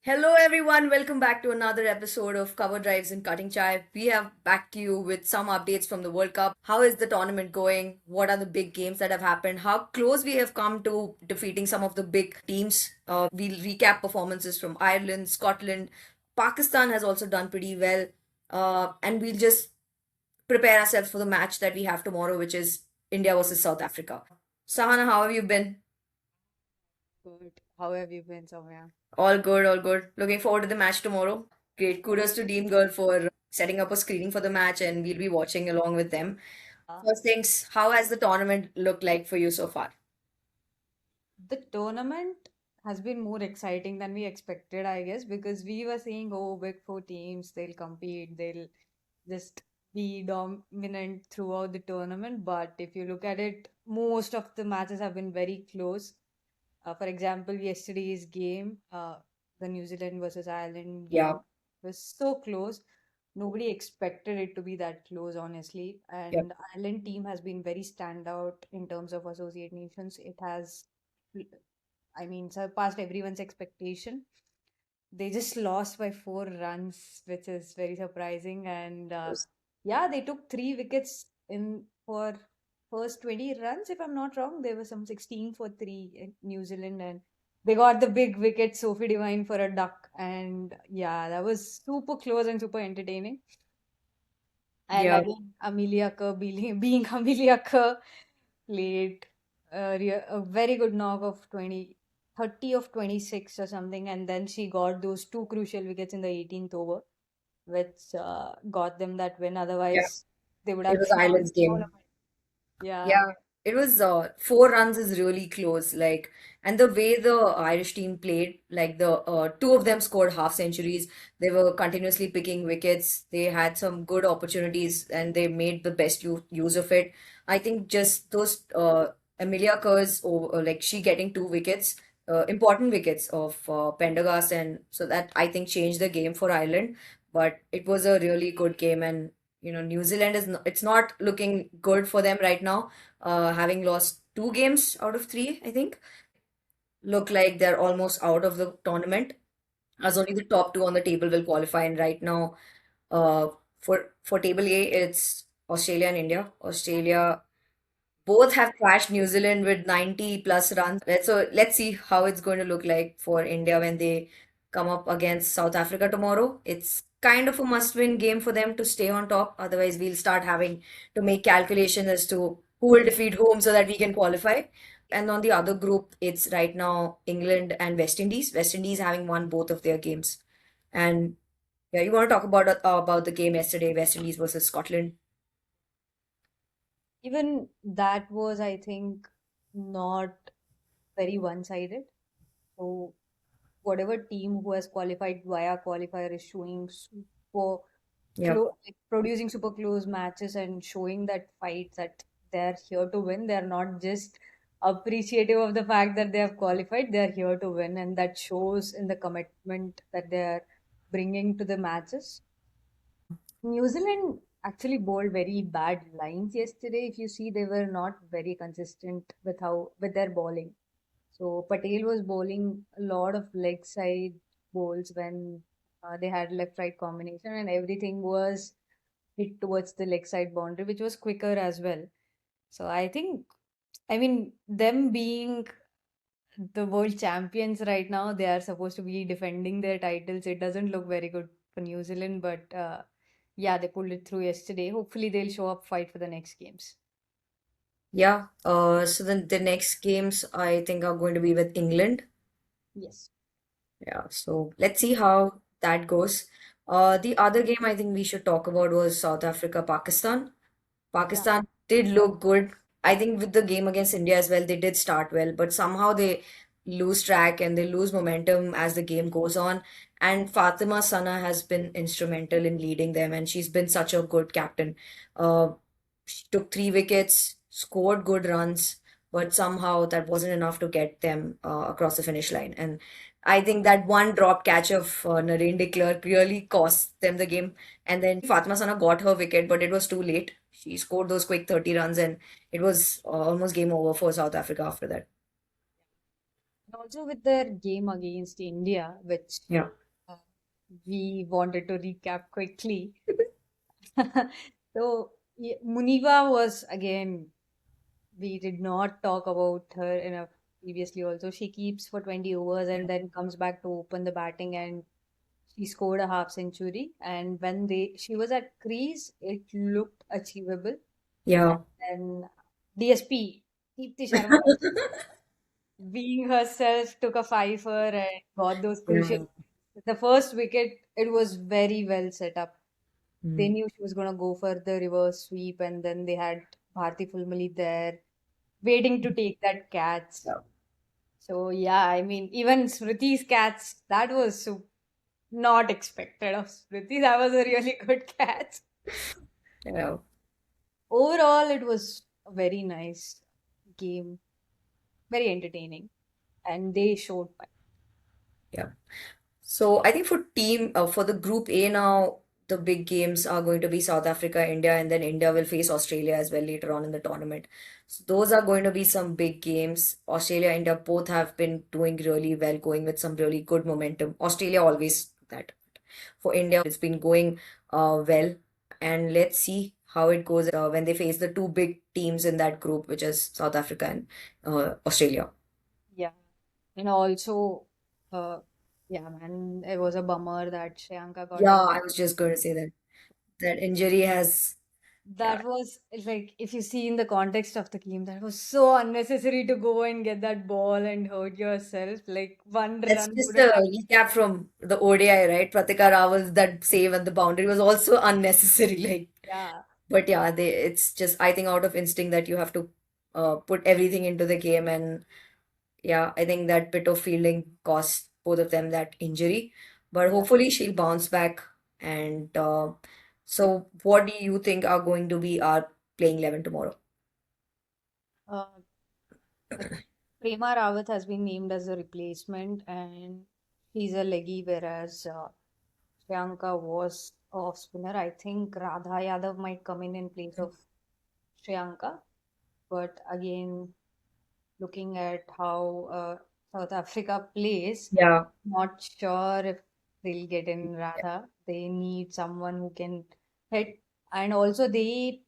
Hello, everyone. Welcome back to another episode of Cover Drives and Cutting Chai. We have back to you with some updates from the World Cup. How is the tournament going? What are the big games that have happened? How close we have come to defeating some of the big teams? We'll recap performances from Ireland, Scotland. Pakistan has also done pretty well. And we'll just prepare ourselves for the match that we have tomorrow, which is India versus South Africa. Sahana, how have you been? Good. How have you been, Soumya? All good, all good. Looking forward to the match tomorrow. Great. Kudos to Team Girl for setting up a screening for the match, and we'll be watching along with them. First things, how has the tournament looked like for you so far? The tournament has been more exciting than we expected, I guess, because we were saying, oh, big four teams, they'll compete, they'll just be dominant throughout the tournament. But if you look at it, most of the matches have been very close. For example, yesterday's game, the New Zealand versus Ireland Yeah, game, was so close. Nobody expected it to be that close, honestly. yeah, And Ireland team has been very standout in terms of associate nations. It has, I mean, surpassed everyone's expectation. They just lost by 4 runs, which is very surprising. And yeah, they took 3 wickets in for first 20 runs, if I'm not wrong. There were some 16 for three in New Zealand, and they got the big wicket, Sophie Devine for a duck. And yeah, that was super close and super entertaining. And yeah. again, Amelia Kerr being Amelia Kerr played a very good knock of 30 of 26 or something, and then she got those 2 crucial wickets in the 18th over, which got them that win. Yeah. Otherwise, they would It have was lost Ireland's the game. tournament. Yeah. Yeah, it was 4 runs is really close. Like, and the way the Irish team played, like the two of them scored half centuries. They were continuously picking wickets. They had some good opportunities, and they made the best use of it. I think just those Amelia Kerr's, like she getting 2 wickets, important wickets of Pendergast, and so that I think changed the game for Ireland. But it was a really good game, and New Zealand is it's not looking good for them right now, having lost 2 games out of 3, I think. Look like they're almost out of the tournament, as only the top two on the table will qualify. And right now, uh, for table A, it's Australia and India. Australia both have crashed New Zealand with 90 plus runs. So let's see how it's going to look like for India when they come up against South Africa tomorrow. It's kind of a must-win game for them to stay on top. Otherwise, we'll start having to make calculations as to who will defeat whom so that we can qualify. And on the other group, it's right now England and West Indies. West Indies having won both of their games. And yeah, you want to talk about the game yesterday, West Indies versus Scotland? Even that was, I think, not very one-sided. So whatever team who has qualified via qualifier is showing super Yeah. like producing super close matches and showing that fight that they're here to win. They're not just appreciative of the fact that they have qualified. They're here to win, and that shows in the commitment that they're bringing to the matches. New Zealand actually bowled very bad lines yesterday. If you see, they were not very consistent with their bowling. So Patel was bowling a lot of leg side bowls when they had left right combination, and everything was hit towards the leg side boundary, which was quicker as well. So I think, I mean, them being the world champions right now, they are supposed to be defending their titles. It doesn't look very good for New Zealand, but yeah, they pulled it through yesterday. Hopefully, they'll show up fight for the next games. Yeah, so then the next games I think are going to be with England. Yes. Yeah, so let's see how that goes. The other game I think we should talk about was South Africa, Pakistan. Yeah. Pakistan did look good. I think with the game against India as well, they did start well, but somehow they lose track and they lose momentum as the game goes on. And Fatima Sana has been instrumental in leading them, and she's been such a good captain. She took 3 wickets, scored good runs, but somehow that wasn't enough to get them across the finish line. And I think that one drop catch of Narendra de Klerk really cost them the game. And then Fatma Sana got her wicket, but it was too late. She scored those quick 30 runs, and it was almost game over for South Africa after that. Also with their game against India, which Yeah. uh, we wanted to recap quickly. So Muniva was again, we did not talk about her enough previously. Also, she keeps for 20 overs and then comes back to open the batting, and she scored a half century. And when she was at crease, it looked achievable. Yeah. And DSP, Deepti Sharma, being herself, took a fifer and got those crucial. Yeah. The first wicket, it was very well set up. They Mm. knew she was going to go for the reverse sweep, and then they had Bharti Fulmali there waiting to take that catch. Yeah. So, yeah, I mean, even Smriti's catch, that was not expected of Smriti. That was a really good catch. Yeah. Overall, it was a very nice game, very entertaining, and they showed fight. Yeah. So I think for the Group A now, the big games are going to be South Africa, India, and then India will face Australia as well later on in the tournament. So those are going to be some big games. Australia, India both have been doing really well, going with some really good momentum. Australia always do that. For India, it's been going well, and let's see how it goes when they face the two big teams in that group, which is South Africa and Australia. Yeah. And also, uh, yeah, man, it was a bummer that Shreyanka got Yeah, injured. I was just going to say that injury has. Yeah, That was like, if you see in the context of the game, that was so unnecessary to go and get that ball and hurt yourself. Like, one that's run just wouldn't a have. recap from the ODI, right? Pratika Rawal's that save at the boundary was also unnecessary. Like, Yeah. but yeah, it's just I think out of instinct that you have to put everything into the game, and yeah, I think that bit of fielding cost both of them that injury. But Yeah. hopefully she'll bounce back. And so, what do you think are going to be our playing 11 tomorrow? Uh, Prema Rawat has been named as a replacement, and she's a leggy, whereas Shreyanka was off spinner. I think Radha Yadav might come in place of Shreyanka, but again, looking at how South Africa plays, Yeah. not sure if they'll get in Radha. They need someone who can hit, and also they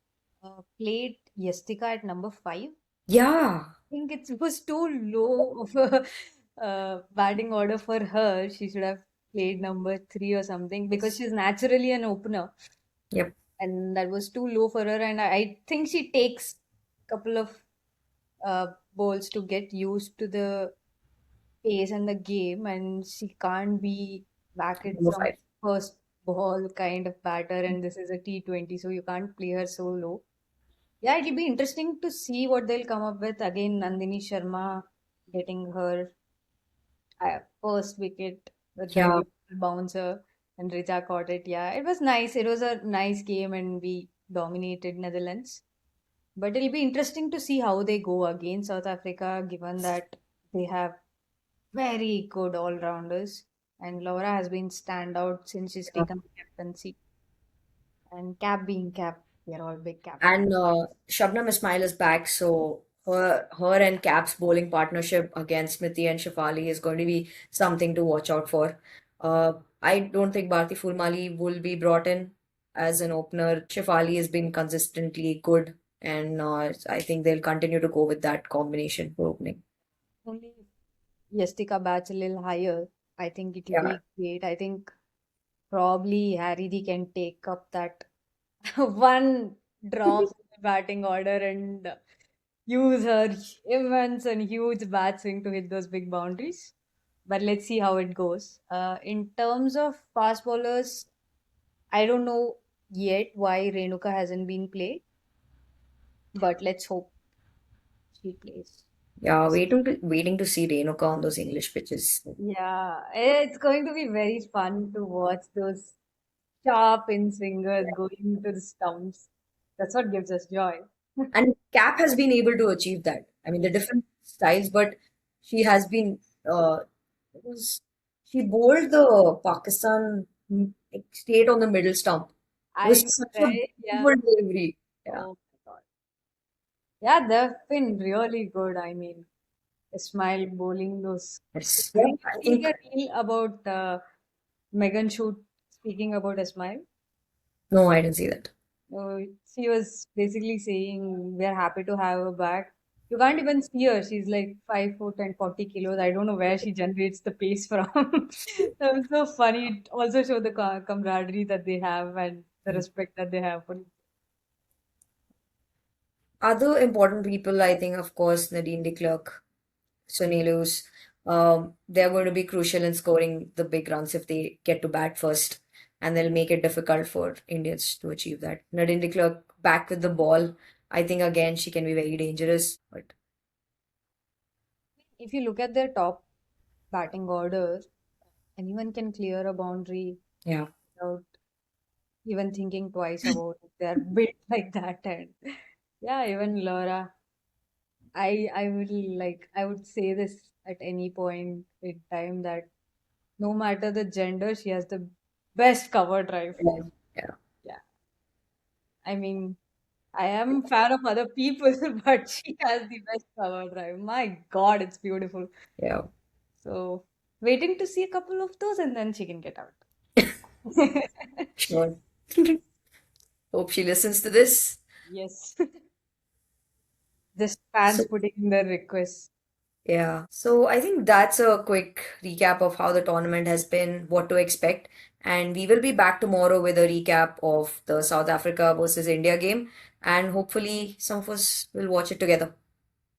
played Yastika at number 5. Yeah. Think it was too low of a batting order for her. She should have played number 3 or something because she's naturally an opener, Yep. and that was too low for her. And I think she takes a couple of bowls to get used to the pace and the game, and she can't be batted Number from five. first ball kind of batter. And this is a T20, so you can't play her so low. Yeah, it'll be interesting to see what they'll come up with. Again, Nandini Sharma getting her first wicket with that Yeah. beautiful bouncer, and Richa caught it. Yeah, it was nice. It was a nice game, and we dominated Netherlands. But it'll be interesting to see how they go against South Africa, given that they have very good all-rounders. And Laura has been standout since she's Yeah. taken the captaincy. And Cap being Cap, we are all big Cap fans. And Shabnam Ismail is back, so her and Cap's bowling partnership against Smriti and Shafali is going to be something to watch out for. Uh, I don't think Bharti Fulmali will be brought in as an opener. Shafali has been consistently good, and I think they'll continue to go with that combination for opening. Only if Yastika bats a little higher, I think it'll Yeah. be great. I think probably Harry D can take up that one drop in the batting order and use her immense and huge bat swing to hit those big boundaries. But let's see how it goes. In terms of fast bowlers, I don't know yet why Renuka hasn't been played, but let's hope she plays. Yeah, waiting to see Renuka on those English pitches. Yeah, it's going to be very fun to watch those sharp in swingers going to the stumps. That's what gives us joy. And Cap has been able to achieve that. I mean, the different styles, but she has been. It was she bowled the Pakistan like, straight on the middle stump. It I know, was such a right? Yeah. beautiful delivery. Yeah, Oh my God. Yeah, they've been really good. I mean, Ismail bowling those. Yes. Did Yeah, you I see think a reel about Megan Shoot speaking about Ismail? no, I didn't see that. She was basically saying we're happy to have her back. You can't even see her. She's like 5 foot and 40 kilos. I don't know where she generates the pace from. That was so funny. It also showed the camaraderie that they have and the respect that they have for. Other important people, I think, of course, Nadine de Klerk, Sunil Lewis, they're going to be crucial in scoring the big runs if they get to bat first, and they'll make it difficult for Indians to achieve that. Nadine de Klerk back with the ball, I think again she can be very dangerous, but If you look at their top batting order, anyone can clear a boundary yeah, without even thinking twice about it. They're built like that. And yeah, even Laura. I would say this at any point in time that no matter the gender, she has the best cover drive. yeah, yeah, Yeah. I mean, I am fan of other people, but she has the best cover drive. My God, it's beautiful. yeah. So waiting to see a couple of those and then she can get out. Sure. Hope she listens to this. Yes. Just fans So putting in their requests. yeah, so I think that's a quick recap of how the tournament has been, what to expect. And we will be back tomorrow with a recap of the South Africa versus India game. And hopefully, some of us will watch it together.